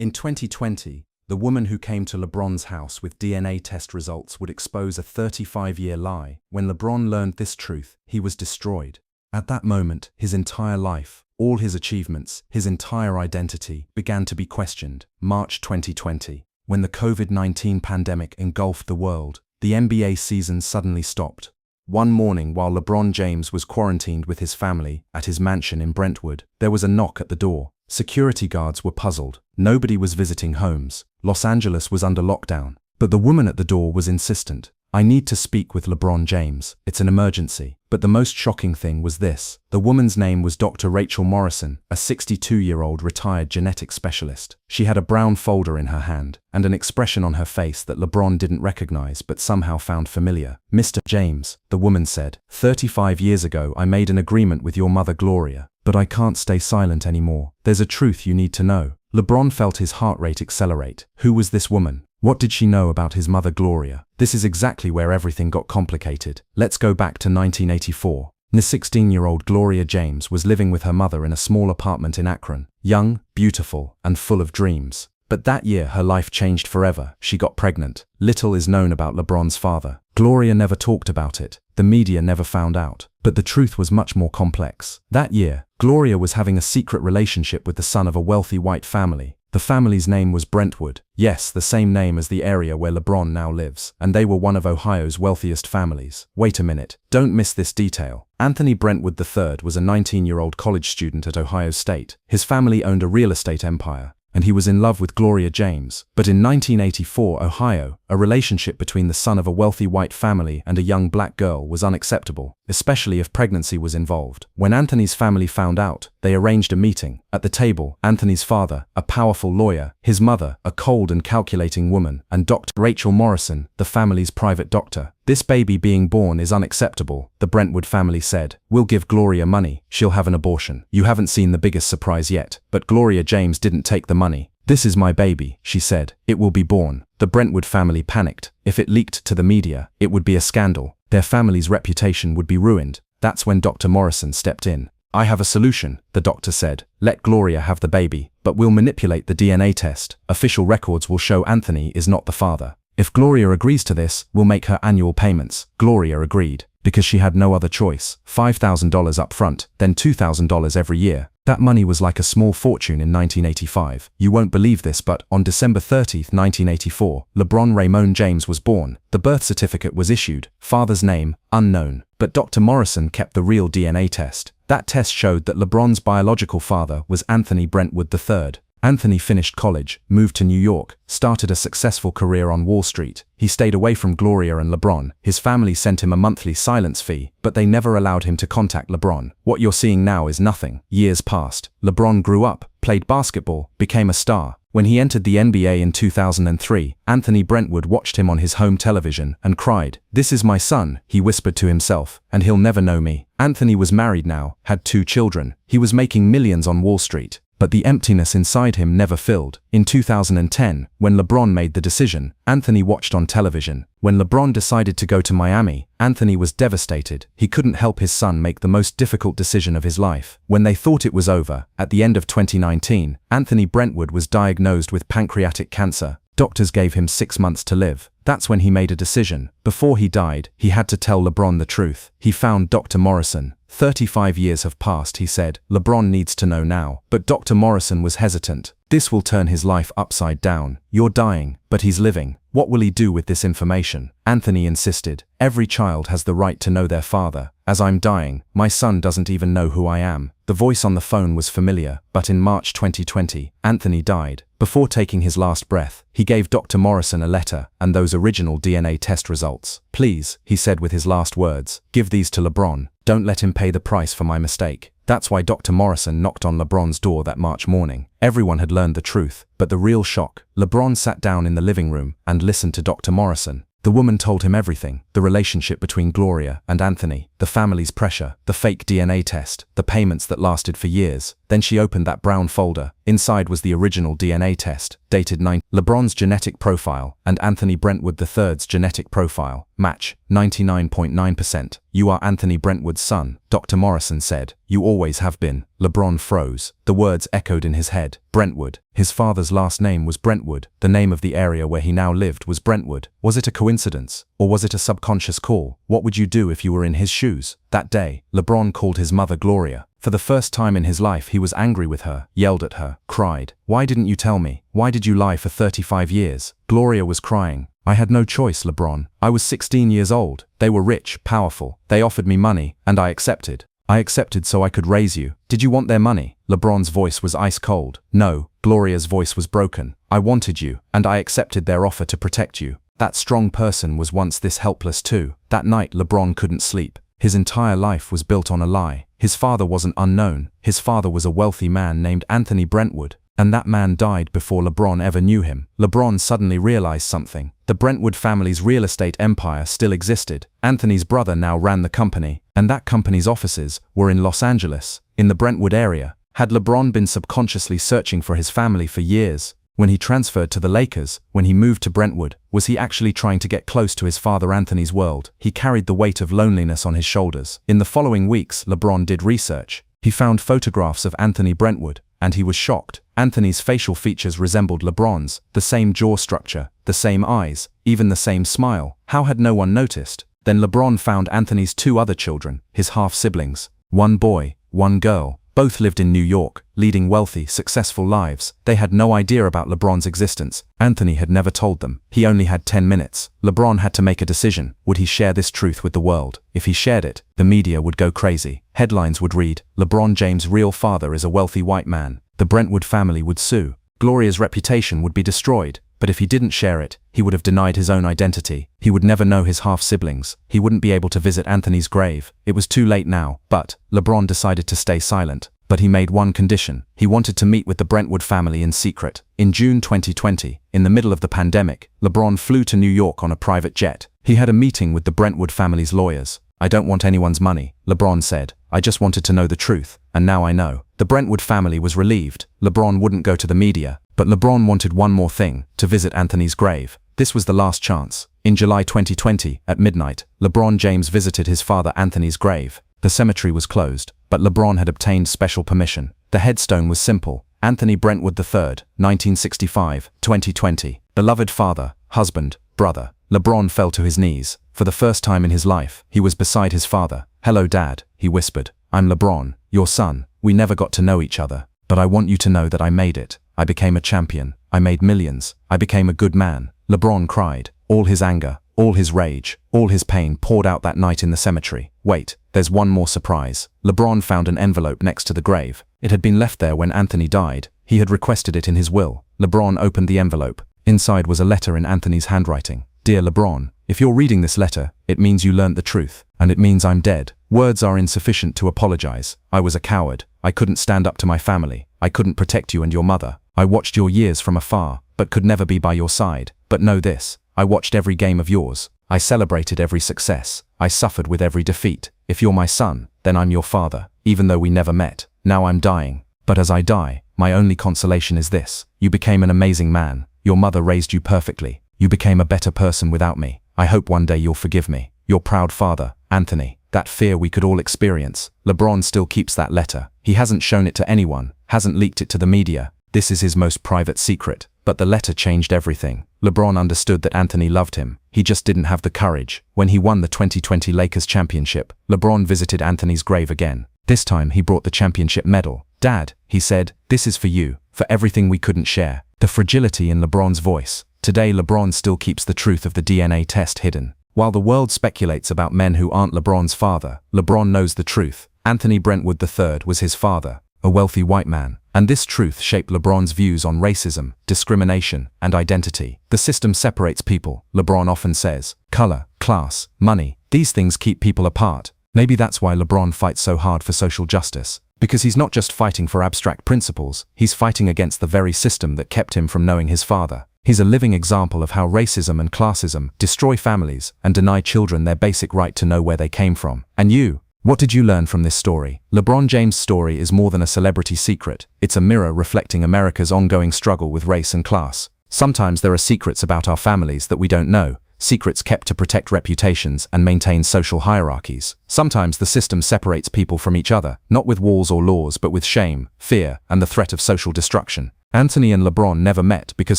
In 2020, the woman who came to LeBron's house with DNA test results would expose a 35-year lie. When LeBron learned this truth, he was destroyed. At that moment, his entire life, all his achievements, his entire identity began to be questioned. March 2020. When the COVID-19 pandemic engulfed the world, the NBA season suddenly stopped. One morning while LeBron James was quarantined with his family at his mansion in Brentwood, there was a knock at the door. Security guards were puzzled. Nobody was visiting homes. Los Angeles was under lockdown. But the woman at the door was insistent. "I need to speak with LeBron James. It's an emergency." But the most shocking thing was this. The woman's name was Dr. Rachel Morrison, a 62-year-old retired genetic specialist. She had a brown folder in her hand and an expression on her face that LeBron didn't recognize but somehow found familiar. "Mr. James," the woman said, "35 years ago I made an agreement with your mother Gloria. But I can't stay silent anymore. There's a truth you need to know." LeBron felt his heart rate accelerate. Who was this woman? What did she know about his mother Gloria? This is exactly where everything got complicated. Let's go back to 1984. The 16-year-old Gloria James was living with her mother in a small apartment in Akron, young, beautiful, and full of dreams. But that year her life changed forever. She got pregnant. Little is known about LeBron's father. Gloria never talked about it. The media never found out. But the truth was much more complex. That year, Gloria was having a secret relationship with the son of a wealthy white family. The family's name was Brentwood. Yes, the same name as the area where LeBron now lives. And they were one of Ohio's wealthiest families. Wait a minute. Don't miss this detail. Anthony Brentwood III was a 19-year-old college student at Ohio State. His family owned a real estate empire, and he was in love with Gloria James. But in 1984, Ohio, a relationship between the son of a wealthy white family and a young black girl was unacceptable, especially if pregnancy was involved. When Anthony's family found out, they arranged a meeting. At the table, Anthony's father, a powerful lawyer, his mother, a cold and calculating woman, and Dr. Rachel Morrison, the family's private doctor. "This baby being born is unacceptable," the Brentwood family said. "We'll give Gloria money. She'll have an abortion." You haven't seen the biggest surprise yet, but Gloria James didn't take the money. "This is my baby," she said. "It will be born." The Brentwood family panicked. If it leaked to the media, it would be a scandal. Their family's reputation would be ruined. That's when Dr. Morrison stepped in. "I have a solution," the doctor said. "Let Gloria have the baby, but we'll manipulate the DNA test. Official records will show Anthony is not the father. If Gloria agrees to this, we'll make her annual payments." Gloria agreed, because she had no other choice. $5,000 up front, then $2,000 every year. That money was like a small fortune in 1985. You won't believe this, but on December 30, 1984, LeBron Raymond James was born. The birth certificate was issued, father's name, unknown. But Dr. Morrison kept the real DNA test. That test showed that LeBron's biological father was Anthony Brentwood III. Anthony finished college, moved to New York, started a successful career on Wall Street. He stayed away from Gloria and LeBron. His family sent him a monthly silence fee, but they never allowed him to contact LeBron. What you're seeing now is nothing. Years passed. LeBron grew up, played basketball, became a star. When he entered the NBA in 2003, Anthony Brentwood watched him on his home television and cried, "This is my son," he whispered to himself, "and he'll never know me." Anthony was married now, had 2 children. He was making millions on Wall Street. But the emptiness inside him never filled. In 2010, when LeBron made the decision, Anthony watched on television. When LeBron decided to go to Miami, Anthony was devastated. He couldn't help his son make the most difficult decision of his life. When they thought it was over, at the end of 2019, Anthony Brentwood was diagnosed with pancreatic cancer. Doctors gave him 6 months to live. That's when he made a decision. Before he died, he had to tell LeBron the truth. He found Dr. Morrison. 35 years have passed, he said. LeBron needs to know now. But Dr. Morrison was hesitant. "This will turn his life upside down. You're dying, but he's living. What will he do with this information?" Anthony insisted. "Every child has the right to know their father. As I'm dying, my son doesn't even know who I am." The voice on the phone was familiar, but in March 2020, Anthony died. Before taking his last breath, he gave Dr. Morrison a letter and those original DNA test results. "Please," he said with his last words, "give these to LeBron. Don't let him pay the price for my mistake." That's why Dr. Morrison knocked on LeBron's door that March morning. Everyone had learned the truth, but the real shock. LeBron sat down in the living room and listened to Dr. Morrison. The woman told him everything: the relationship between Gloria and Anthony, the family's pressure, the fake DNA test, the payments that lasted for years. Then she opened that brown folder. Inside was the original DNA test, dated 9. LeBron's genetic profile and Anthony Brentwood III's genetic profile match 99.9%. "You are Anthony Brentwood's son," Dr. Morrison said. "You always have been." LeBron froze. The words echoed in his head. Brentwood. His father's last name was Brentwood. The name of the area where he now lived was Brentwood. Was it a coincidence? Or was it a subconscious call? What would you do if you were in his shoes? That day, LeBron called his mother Gloria. For the first time in his life, he was angry with her, yelled at her, cried. "Why didn't you tell me? Why did you lie for 35 years? Gloria was crying. "I had no choice, LeBron. I was 16 years old. They were rich, powerful. They offered me money, and I accepted. I accepted so I could raise you. Did you want their money?" LeBron's voice was ice cold. "No." Gloria's voice was broken. "I wanted you, and I accepted their offer to protect you." That strong person was once this helpless too. That night, LeBron couldn't sleep. His entire life was built on a lie. His father wasn't unknown. His father was a wealthy man named Anthony Brentwood. And that man died before LeBron ever knew him. LeBron suddenly realized something. The Brentwood family's real estate empire still existed. Anthony's brother now ran the company, and that company's offices were in Los Angeles, in the Brentwood area. Had LeBron been subconsciously searching for his family for years? When he transferred to the Lakers, when he moved to Brentwood, was he actually trying to get close to his father Anthony's world? He carried the weight of loneliness on his shoulders. In the following weeks, LeBron did research. He found photographs of Anthony Brentwood, and he was shocked. Anthony's facial features resembled LeBron's, the same jaw structure, the same eyes, even the same smile. How had no one noticed? Then LeBron found Anthony's two other children, his half-siblings. One boy, one girl. Both lived in New York, leading wealthy, successful lives. They had no idea about LeBron's existence. Anthony had never told them. He only had 10 minutes. LeBron had to make a decision. Would he share this truth with the world? If he shared it, the media would go crazy. Headlines would read, "LeBron James' real father is a wealthy white man." The Brentwood family would sue. Gloria's reputation would be destroyed. But if he didn't share it, he would have denied his own identity. He would never know his half-siblings. He wouldn't be able to visit Anthony's grave. It was too late now, but LeBron decided to stay silent. But he made one condition. He wanted to meet with the Brentwood family in secret. In June 2020, in the middle of the pandemic, LeBron flew to New York on a private jet. He had a meeting with the Brentwood family's lawyers. "I don't want anyone's money," LeBron said. "I just wanted to know the truth, and now I know." The Brentwood family was relieved. LeBron wouldn't go to the media. But LeBron wanted one more thing, to visit Anthony's grave. This was the last chance. In July 2020, at midnight, LeBron James visited his father Anthony's grave. The cemetery was closed, but LeBron had obtained special permission. The headstone was simple. Anthony Brentwood III, 1965-2020. Beloved father, husband, brother. LeBron fell to his knees. For the first time in his life, he was beside his father. "Hello, Dad," he whispered. "I'm LeBron, your son. We never got to know each other. But I want you to know that I made it. I became a champion. I made millions. I became a good man." LeBron cried. All his anger, all his rage, all his pain poured out that night in the cemetery. Wait, there's one more surprise. LeBron found an envelope next to the grave. It had been left there when Anthony died. He had requested it in his will. LeBron opened the envelope. Inside was a letter in Anthony's handwriting. "Dear LeBron, if you're reading this letter, it means you learned the truth. And it means I'm dead. Words are insufficient to apologize. I was a coward. I couldn't stand up to my family. I couldn't protect you and your mother. I watched your years from afar, but could never be by your side. But know this, I watched every game of yours. I celebrated every success. I suffered with every defeat. If you're my son, then I'm your father, even though we never met. Now I'm dying. But as I die, my only consolation is this. You became an amazing man. Your mother raised you perfectly. You became a better person without me. I hope one day you'll forgive me. Your proud father, Anthony." That fear we could all experience. LeBron still keeps that letter. He hasn't shown it to anyone, hasn't leaked it to the media. This is his most private secret. But the letter changed everything. LeBron understood that Anthony loved him. He just didn't have the courage. When he won the 2020 Lakers championship, LeBron visited Anthony's grave again. This time he brought the championship medal. "Dad," he said, "this is for you, for everything we couldn't share." The fragility in LeBron's voice. Today LeBron still keeps the truth of the DNA test hidden. While the world speculates about men who aren't LeBron's father, LeBron knows the truth. Anthony Brentwood III was his father, a wealthy white man. And this truth shaped LeBron's views on racism, discrimination, and identity. The system separates people, LeBron often says. Color, class, money, these things keep people apart. Maybe that's why LeBron fights so hard for social justice. Because he's not just fighting for abstract principles, he's fighting against the very system that kept him from knowing his father. He's a living example of how racism and classism destroy families and deny children their basic right to know where they came from. And you? What did you learn from this story? LeBron James' story is more than a celebrity secret. It's a mirror reflecting America's ongoing struggle with race and class. Sometimes there are secrets about our families that we don't know. secrets kept to protect reputations and maintain social hierarchies. Sometimes the system separates people from each other, not with walls or laws but with shame, fear, and the threat of social destruction. Anthony and LeBron never met because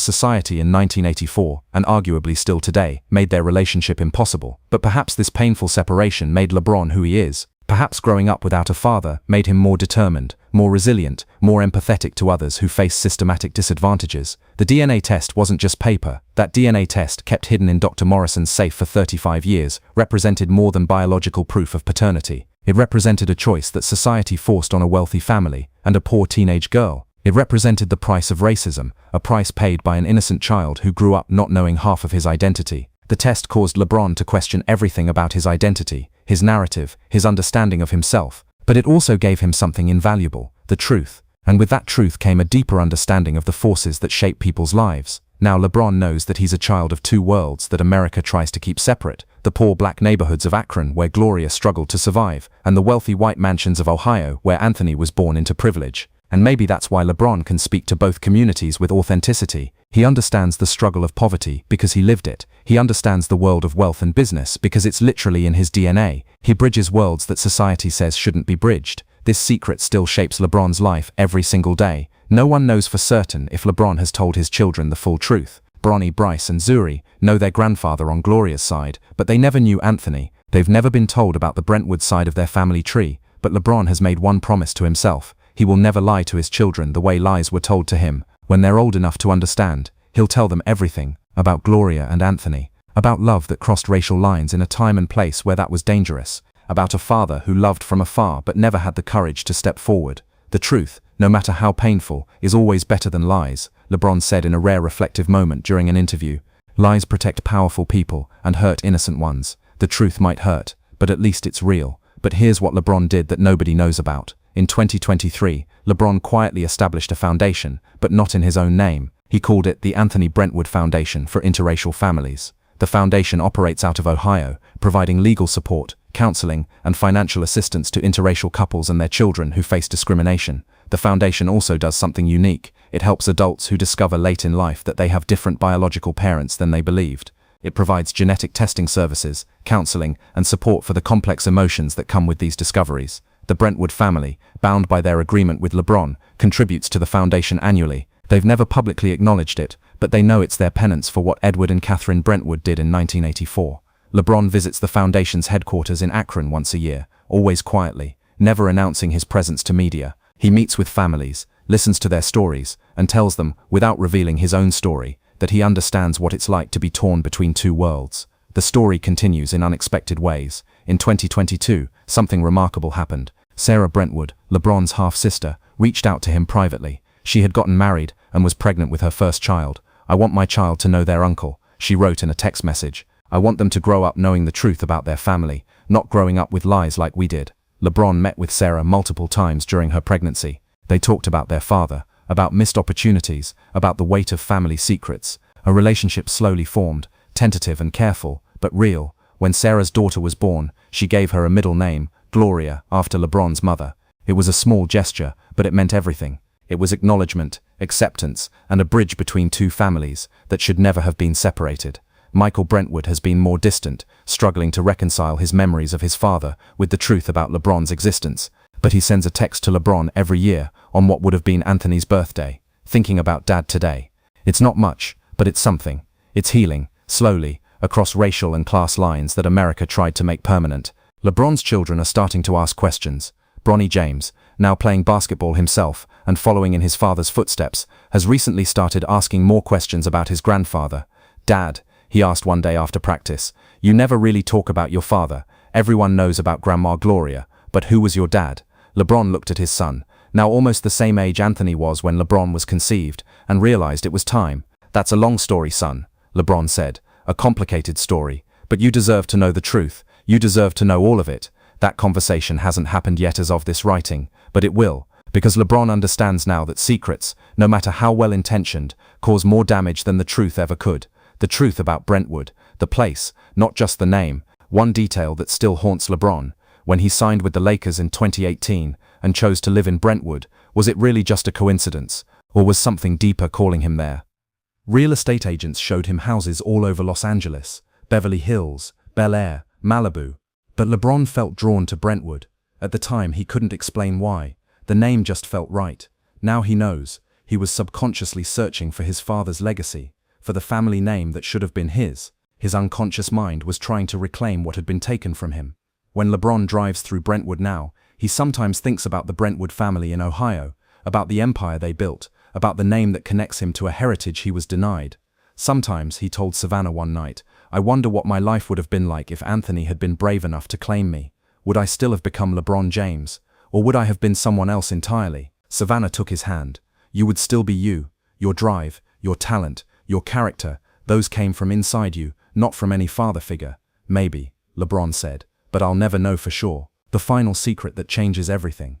society in 1984, and arguably still today, made their relationship impossible. But perhaps this painful separation made LeBron who he is. Perhaps growing up without a father made him more determined, more resilient, more empathetic to others who face systematic disadvantages. The DNA test wasn't just paper. That DNA test, kept hidden in Dr. Morrison's safe for 35 years, represented more than biological proof of paternity. It represented a choice that society forced on a wealthy family and a poor teenage girl. It represented the price of racism, a price paid by an innocent child who grew up not knowing half of his identity. The test caused LeBron to question everything about his identity, his narrative, his understanding of himself. But it also gave him something invaluable, the truth. And with that truth came a deeper understanding of the forces that shape people's lives. Now LeBron knows that he's a child of two worlds that America tries to keep separate: the poor black neighborhoods of Akron where Gloria struggled to survive, and the wealthy white mansions of Ohio where Anthony was born into privilege. And maybe that's why LeBron can speak to both communities with authenticity. He understands the struggle of poverty because he lived it. He understands the world of wealth and business because it's literally in his DNA. He bridges worlds that society says shouldn't be bridged. This secret still shapes LeBron's life every single day. No one knows for certain if LeBron has told his children the full truth. Bronny, Bryce, and Zuri know their grandfather on Gloria's side, but they never knew Anthony. They've never been told about the Brentwood side of their family tree. But LeBron has made one promise to himself. He will never lie to his children the way lies were told to him. When they're old enough to understand, he'll tell them everything about Gloria and Anthony, about love that crossed racial lines in a time and place where that was dangerous, about a father who loved from afar but never had the courage to step forward. The truth, no matter how painful, is always better than lies, LeBron said in a rare reflective moment during an interview. Lies protect powerful people and hurt innocent ones. The truth might hurt, but at least it's real. But here's what LeBron did that nobody knows about. In 2023, LeBron quietly established a foundation, but not in his own name. He called it the Anthony Brentwood Foundation for Interracial Families. The foundation operates out of Ohio, providing legal support, counseling, and financial assistance to interracial couples and their children who face discrimination. The foundation also does something unique. It helps adults who discover late in life that they have different biological parents than they believed. It provides genetic testing services, counseling, and support for the complex emotions that come with these discoveries. The Brentwood family, bound by their agreement with LeBron, contributes to the foundation annually. They've never publicly acknowledged it, but they know it's their penance for what Edward and Catherine Brentwood did in 1984. LeBron visits the foundation's headquarters in Akron once a year, always quietly, never announcing his presence to media. He meets with families, listens to their stories, and tells them, without revealing his own story, that he understands what it's like to be torn between two worlds. The story continues in unexpected ways. In 2022, something remarkable happened. Sarah Brentwood, LeBron's half-sister, reached out to him privately. She had gotten married and was pregnant with her first child. "I want my child to know their uncle," she wrote in a text message. "I want them to grow up knowing the truth about their family, not growing up with lies like we did." LeBron met with Sarah multiple times during her pregnancy. They talked about their father, about missed opportunities, about the weight of family secrets. A relationship slowly formed, tentative and careful, but real. When Sarah's daughter was born, she gave her a middle name, Gloria, after LeBron's mother. It was a small gesture, but it meant everything. It was acknowledgement, acceptance, and a bridge between two families that should never have been separated. Michael Brentwood has been more distant, struggling to reconcile his memories of his father with the truth about LeBron's existence. But he sends a text to LeBron every year on what would have been Anthony's birthday, thinking about Dad today. It's not much, but it's something. It's healing, slowly, across racial and class lines that America tried to make permanent. LeBron's children are starting to ask questions. Bronny James, now playing basketball himself and following in his father's footsteps, has recently started asking more questions about his grandfather. "Dad," he asked one day after practice, "you never really talk about your father. Everyone knows about Grandma Gloria, but who was your dad?" LeBron looked at his son, now almost the same age Anthony was when LeBron was conceived, and realized it was time. "That's a long story, son," LeBron said. "A complicated story, but you deserve to know the truth. You deserve to know all of it." That conversation hasn't happened yet as of this writing, but it will, because LeBron understands now that secrets, no matter how well-intentioned, cause more damage than the truth ever could. The truth about Brentwood, the place, not just the name. One detail that still haunts LeBron: when he signed with the Lakers in 2018 and chose to live in Brentwood, was it really just a coincidence, or was something deeper calling him there? Real estate agents showed him houses all over Los Angeles, Beverly Hills, Bel Air, Malibu. But LeBron felt drawn to Brentwood. At the time, he couldn't explain why. The name just felt right. Now he knows. He was subconsciously searching for his father's legacy, for the family name that should have been his. His unconscious mind was trying to reclaim what had been taken from him. When LeBron drives through Brentwood now, he sometimes thinks about the Brentwood family in Ohio, about the empire they built, about the name that connects him to a heritage he was denied. Sometimes, he told Savannah one night, I wonder what my life would have been like if Anthony had been brave enough to claim me. Would I still have become LeBron James? Or would I have been someone else entirely? Savannah took his hand. You would still be you. Your drive, your talent, your character, those came from inside you, not from any father figure. Maybe, LeBron said, but I'll never know for sure. The final secret that changes everything.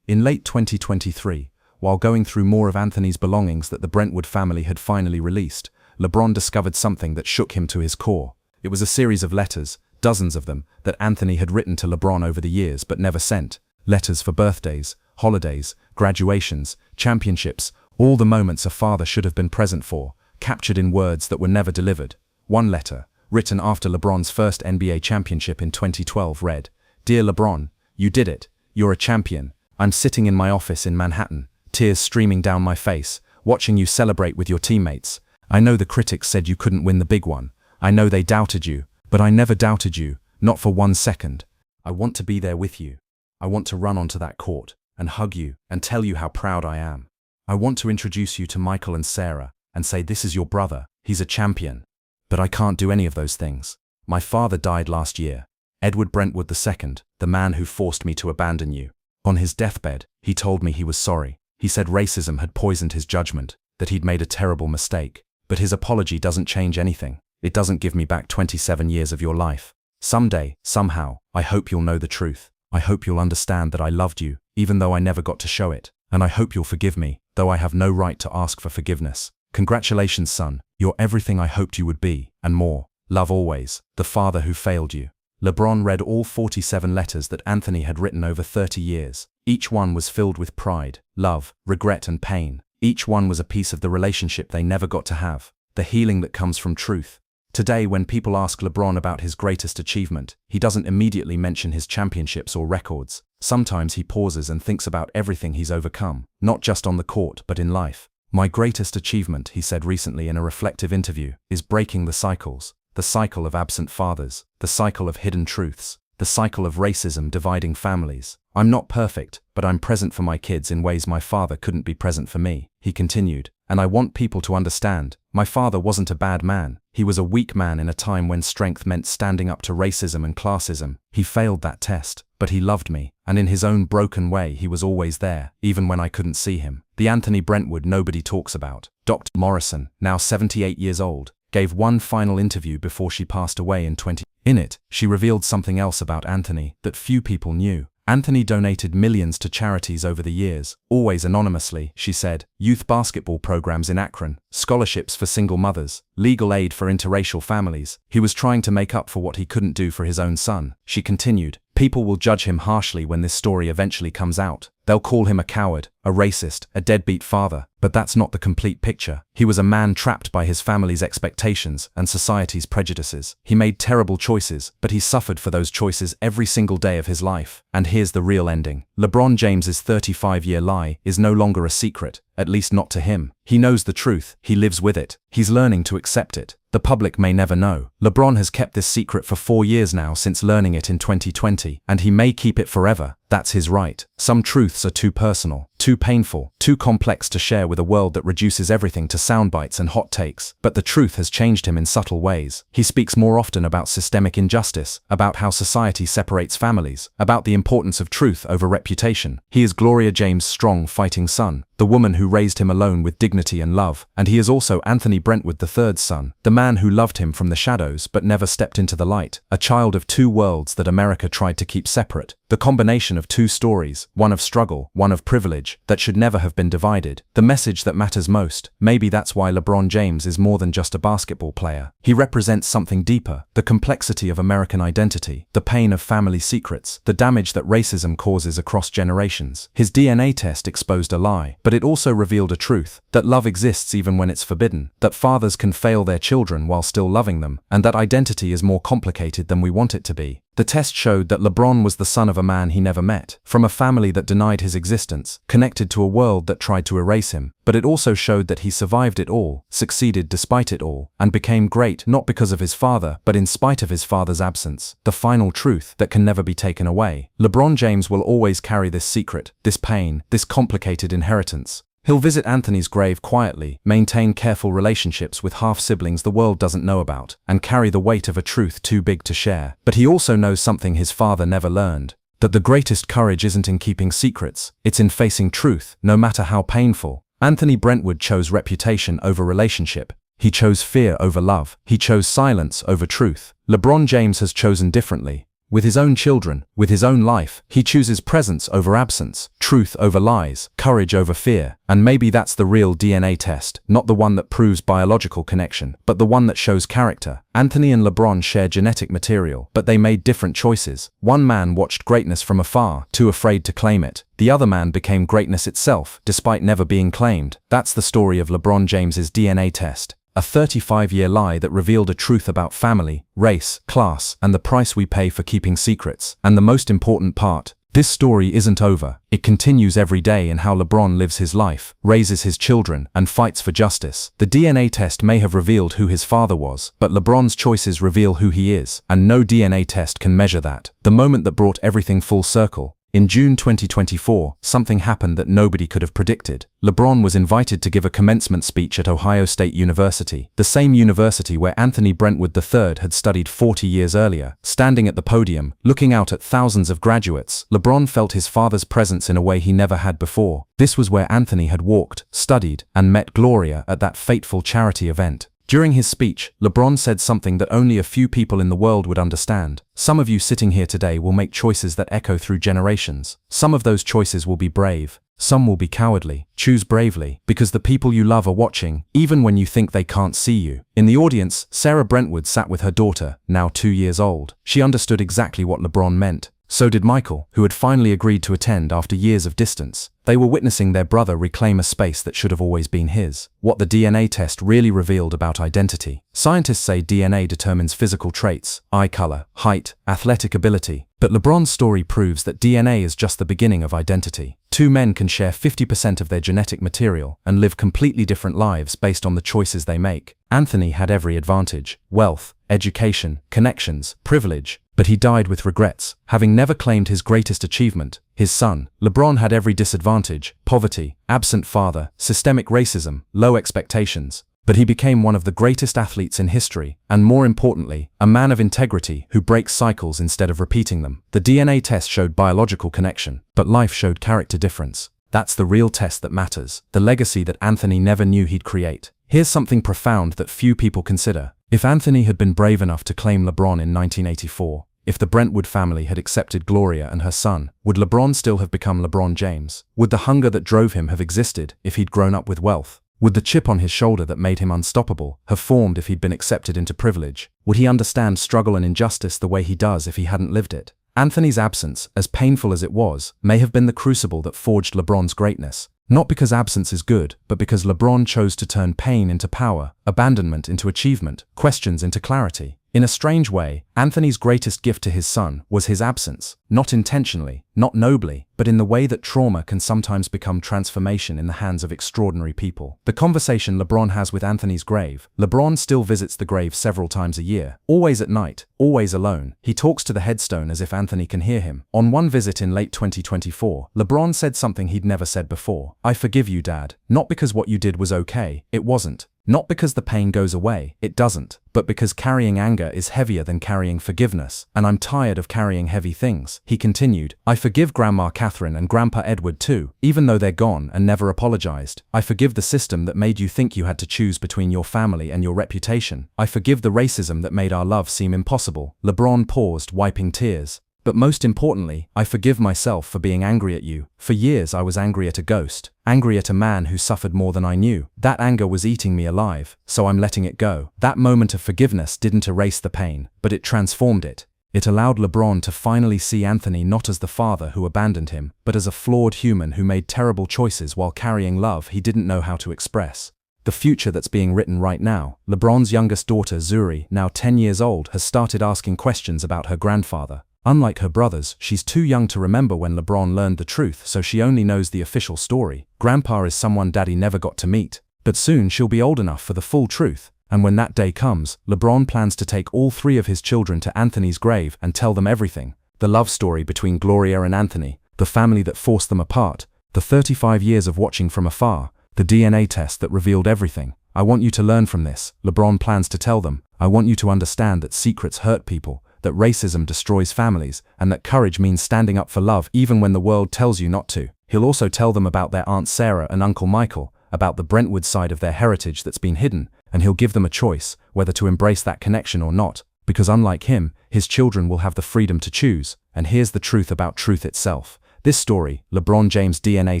In late 2023, while going through more of Anthony's belongings that the Brentwood family had finally released, LeBron discovered something that shook him to his core. It was a series of letters, dozens of them, that Anthony had written to LeBron over the years but never sent. Letters for birthdays, holidays, graduations, championships, all the moments a father should have been present for, captured in words that were never delivered. One letter, written after LeBron's first NBA championship in 2012, read, Dear LeBron, you did it. You're a champion. I'm sitting in my office in Manhattan, tears streaming down my face, watching you celebrate with your teammates. I know the critics said you couldn't win the big one. I know they doubted you, but I never doubted you, not for 1 second. I want to be there with you. I want to run onto that court and hug you and tell you how proud I am. I want to introduce you to Michael and Sarah and say this is your brother, he's a champion. But I can't do any of those things. My father died last year. Edward Brentwood II, the man who forced me to abandon you. On his deathbed, he told me he was sorry. He said racism had poisoned his judgment, that he'd made a terrible mistake. But his apology doesn't change anything. It doesn't give me back 27 years of your life. Someday, somehow, I hope you'll know the truth. I hope you'll understand that I loved you, even though I never got to show it. And I hope you'll forgive me, though I have no right to ask for forgiveness. Congratulations, son. You're everything I hoped you would be, and more. Love always, the father who failed you. LeBron read all 47 letters that Anthony had written over 30 years. Each one was filled with pride, love, regret, and pain. Each one was a piece of the relationship they never got to have, the healing that comes from truth. Today, when people ask LeBron about his greatest achievement, he doesn't immediately mention his championships or records. Sometimes he pauses and thinks about everything he's overcome, not just on the court but in life. My greatest achievement, he said recently in a reflective interview, is breaking the cycles. The cycle of absent fathers, the cycle of hidden truths, the cycle of racism dividing families. I'm not perfect, but I'm present for my kids in ways my father couldn't be present for me, he continued. And I want people to understand, my father wasn't a bad man. He was a weak man in a time when strength meant standing up to racism and classism. He failed that test, but he loved me, and in his own broken way he was always there, even when I couldn't see him. The Anthony Brentwood nobody talks about. Dr. Morrison, now 78 years old, gave one final interview before she passed away in 20. In it, she revealed something else about Anthony that few people knew. Anthony donated millions to charities over the years, always anonymously, she said. Youth basketball programs in Akron, scholarships for single mothers, legal aid for interracial families. He was trying to make up for what he couldn't do for his own son. She continued, people will judge him harshly when this story eventually comes out. They'll call him a coward, a racist, a deadbeat father. But that's not the complete picture. He was a man trapped by his family's expectations and society's prejudices. He made terrible choices, but he suffered for those choices every single day of his life. And here's the real ending. LeBron James's 35-year lie is no longer a secret, at least not to him. He knows the truth, he lives with it. He's learning to accept it. The public may never know. LeBron has kept this secret for 4 years now since learning it in 2020, and he may keep it forever. That's his right. Some truths are too personal, too painful, too complex to share with a world that reduces everything to soundbites and hot takes. But the truth has changed him in subtle ways. He speaks more often about systemic injustice, about how society separates families, about the importance of truth over reputation. He is Gloria James' strong, fighting son, the woman who raised him alone with dignity and love, and he is also Anthony Brentwood III's son, the man who loved him from the shadows but never stepped into the light, a child of two worlds that America tried to keep separate. The combination of two stories, one of struggle, one of privilege, that should never have been divided. The message that matters most. Maybe that's why LeBron James is more than just a basketball player. He represents something deeper, the complexity of American identity, the pain of family secrets, the damage that racism causes across generations. His DNA test exposed a lie, but it also revealed a truth, that love exists even when it's forbidden, that fathers can fail their children while still loving them, and that identity is more complicated than we want it to be. The test showed that LeBron was the son of a man he never met, from a family that denied his existence, connected to a world that tried to erase him. But it also showed that he survived it all, succeeded despite it all, and became great not because of his father, but in spite of his father's absence. The final truth that can never be taken away. LeBron James will always carry this secret, this pain, this complicated inheritance. He'll visit Anthony's grave quietly, maintain careful relationships with half-siblings the world doesn't know about, and carry the weight of a truth too big to share. But he also knows something his father never learned. That the greatest courage isn't in keeping secrets, it's in facing truth, no matter how painful. Anthony Brentwood chose reputation over relationship. He chose fear over love. He chose silence over truth. LeBron James has chosen differently. With his own children, with his own life, he chooses presence over absence, truth over lies, courage over fear. And maybe that's the real DNA test, not the one that proves biological connection, but the one that shows character. Anthony and LeBron share genetic material, but they made different choices. One man watched greatness from afar, too afraid to claim it. The other man became greatness itself, despite never being claimed. That's the story of LeBron James's DNA test. A 35-year lie that revealed a truth about family, race, class, and the price we pay for keeping secrets. And the most important part, this story isn't over. It continues every day in how LeBron lives his life, raises his children, and fights for justice. The DNA test may have revealed who his father was, but LeBron's choices reveal who he is, and no DNA test can measure that. The moment that brought everything full circle. In June 2024, something happened that nobody could have predicted. LeBron was invited to give a commencement speech at Ohio State University, the same university where Anthony Brentwood III had studied 40 years earlier. Standing at the podium, looking out at thousands of graduates, LeBron felt his father's presence in a way he never had before. This was where Anthony had walked, studied, and met Gloria at that fateful charity event. During his speech, LeBron said something that only a few people in the world would understand. Some of you sitting here today will make choices that echo through generations. Some of those choices will be brave. Some will be cowardly. Choose bravely, because the people you love are watching, even when you think they can't see you. In the audience, Sarah Brentwood sat with her daughter, now 2 years old. She understood exactly what LeBron meant. So did Michael, who had finally agreed to attend after years of distance. They were witnessing their brother reclaim a space that should have always been his. What the DNA test really revealed about identity. Scientists say DNA determines physical traits, eye color, height, athletic ability. But LeBron's story proves that DNA is just the beginning of identity. Two men can share 50% of their genetic material and live completely different lives based on the choices they make. Anthony had every advantage: wealth, education, connections, privilege. But he died with regrets, having never claimed his greatest achievement, his son. LeBron had every disadvantage: poverty, absent father, systemic racism, low expectations. But he became one of the greatest athletes in history, and more importantly, a man of integrity who breaks cycles instead of repeating them. The DNA test showed biological connection, but life showed character difference. That's the real test that matters, the legacy that Anthony never knew he'd create. Here's something profound that few people consider. If Anthony had been brave enough to claim LeBron in 1984, if the Brentwood family had accepted Gloria and her son, would LeBron still have become LeBron James? Would the hunger that drove him have existed if he'd grown up with wealth? Would the chip on his shoulder that made him unstoppable have formed if he'd been accepted into privilege? Would he understand struggle and injustice the way he does if he hadn't lived it? Anthony's absence, as painful as it was, may have been the crucible that forged LeBron's greatness. Not because absence is good, but because LeBron chose to turn pain into power, abandonment into achievement, questions into clarity. In a strange way, Anthony's greatest gift to his son was his absence, not intentionally, not nobly, but in the way that trauma can sometimes become transformation in the hands of extraordinary people. The conversation LeBron has with Anthony's grave. LeBron still visits the grave several times a year, always at night, always alone. He talks to the headstone as if Anthony can hear him. On one visit in late 2024, LeBron said something he'd never said before. "I forgive you, Dad. Not because what you did was okay, it wasn't. Not because the pain goes away, it doesn't, but because carrying anger is heavier than carrying forgiveness, and I'm tired of carrying heavy things." He continued, "I forgive Grandma Catherine and Grandpa Edward too, even though they're gone and never apologized. I forgive the system that made you think you had to choose between your family and your reputation. I forgive the racism that made our love seem impossible." LeBron paused, wiping tears. "But most importantly, I forgive myself for being angry at you. For years I was angry at a ghost, angry at a man who suffered more than I knew. That anger was eating me alive, so I'm letting it go." That moment of forgiveness didn't erase the pain, but it transformed it. It allowed LeBron to finally see Anthony not as the father who abandoned him, but as a flawed human who made terrible choices while carrying love he didn't know how to express. The future that's being written right now, LeBron's youngest daughter Zuri, now 10 years old, has started asking questions about her grandfather. Unlike her brothers, she's too young to remember when LeBron learned the truth, so she only knows the official story. Grandpa is someone Daddy never got to meet. But soon she'll be old enough for the full truth. And when that day comes, LeBron plans to take all 3 of his children to Anthony's grave and tell them everything. The love story between Gloria and Anthony, the family that forced them apart, the 35 years of watching from afar, the DNA test that revealed everything. I want you to learn from this, LeBron plans to tell them. I want you to understand that secrets hurt people, that racism destroys families, and that courage means standing up for love even when the world tells you not to. He'll also tell them about their Aunt Sarah and Uncle Michael, about the Brentwood side of their heritage that's been hidden, and he'll give them a choice, whether to embrace that connection or not, because unlike him, his children will have the freedom to choose. And here's the truth about truth itself. This story, LeBron James' DNA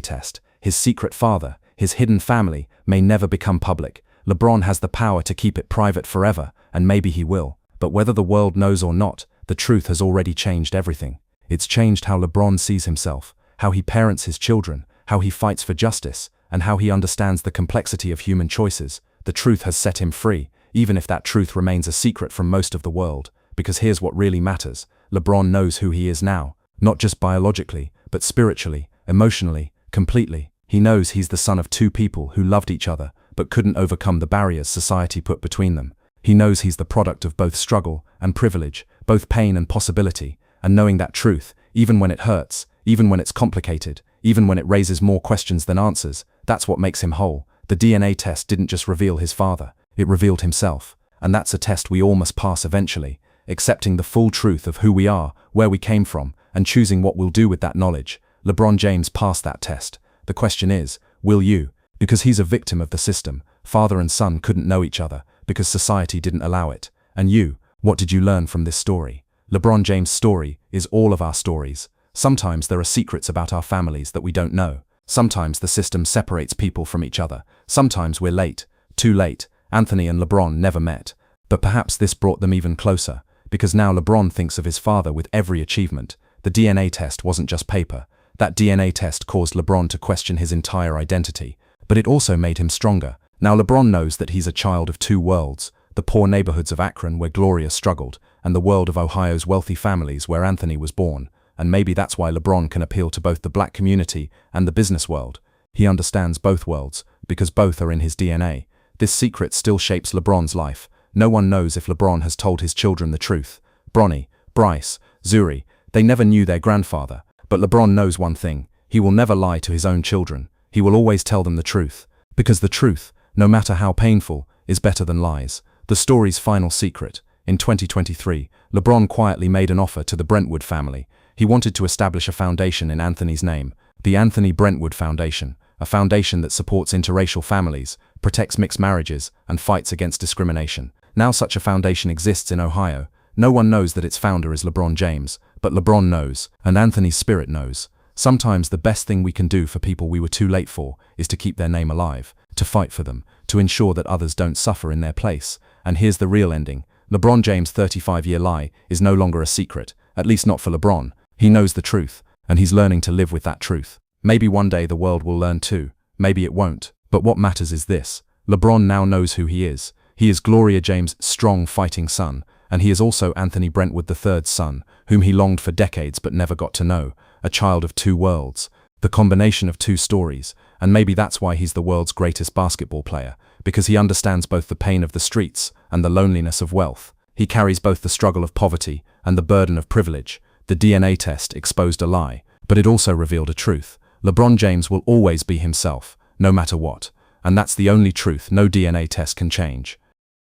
test, his secret father, his hidden family, may never become public. LeBron has the power to keep it private forever, and maybe he will. But whether the world knows or not, the truth has already changed everything. It's changed how LeBron sees himself, how he parents his children, how he fights for justice, and how he understands the complexity of human choices. The truth has set him free, even if that truth remains a secret from most of the world. Because here's what really matters. LeBron knows who he is now, not just biologically, but spiritually, emotionally, completely. He knows he's the son of 2 people who loved each other, but couldn't overcome the barriers society put between them. He knows he's the product of both struggle and privilege, both pain and possibility, and knowing that truth, even when it hurts, even when it's complicated, even when it raises more questions than answers, that's what makes him whole. The DNA test didn't just reveal his father, it revealed himself. And that's a test we all must pass eventually, accepting the full truth of who we are, where we came from, and choosing what we'll do with that knowledge. LeBron James passed that test. The question is, will you? Because he's a victim of the system. Father and son couldn't know each other, because society didn't allow it. And you, what did you learn from this story? LeBron James' story is all of our stories. Sometimes there are secrets about our families that we don't know. Sometimes the system separates people from each other. Sometimes we're late, too late. Anthony and LeBron never met. But perhaps this brought them even closer, because now LeBron thinks of his father with every achievement. The DNA test wasn't just paper. That DNA test caused LeBron to question his entire identity. But it also made him stronger. Now LeBron knows that he's a child of 2 worlds, the poor neighborhoods of Akron where Gloria struggled, and the world of Ohio's wealthy families where Anthony was born. And maybe that's why LeBron can appeal to both the black community and the business world. He understands both worlds, because both are in his DNA. This secret still shapes LeBron's life. No one knows if LeBron has told his children the truth. Bronny, Bryce, Zuri, they never knew their grandfather. But LeBron knows one thing: he will never lie to his own children. He will always tell them the truth. Because the truth, no matter how painful, is better than lies. The story's final secret. In 2023, LeBron quietly made an offer to the Brentwood family. He wanted to establish a foundation in Anthony's name, the Anthony Brentwood Foundation, a foundation that supports interracial families, protects mixed marriages, and fights against discrimination. Now such a foundation exists in Ohio. No one knows that its founder is LeBron James, but LeBron knows, and Anthony's spirit knows. Sometimes the best thing we can do for people we were too late for is to keep their name alive, to fight for them, to ensure that others don't suffer in their place. And here's the real ending. LeBron James' 35-year lie is no longer a secret, at least not for LeBron. He knows the truth, and he's learning to live with that truth. Maybe one day the world will learn too. Maybe it won't. But what matters is this. LeBron now knows who he is. He is Gloria James' strong fighting son, and he is also Anthony Brentwood III's son, whom he longed for decades but never got to know. A child of 2 worlds, the combination of 2 stories, and maybe that's why he's the world's greatest basketball player, because he understands both the pain of the streets and the loneliness of wealth. He carries both the struggle of poverty and the burden of privilege. The DNA test exposed a lie, but it also revealed a truth. LeBron James will always be himself, no matter what. And that's the only truth no DNA test can change.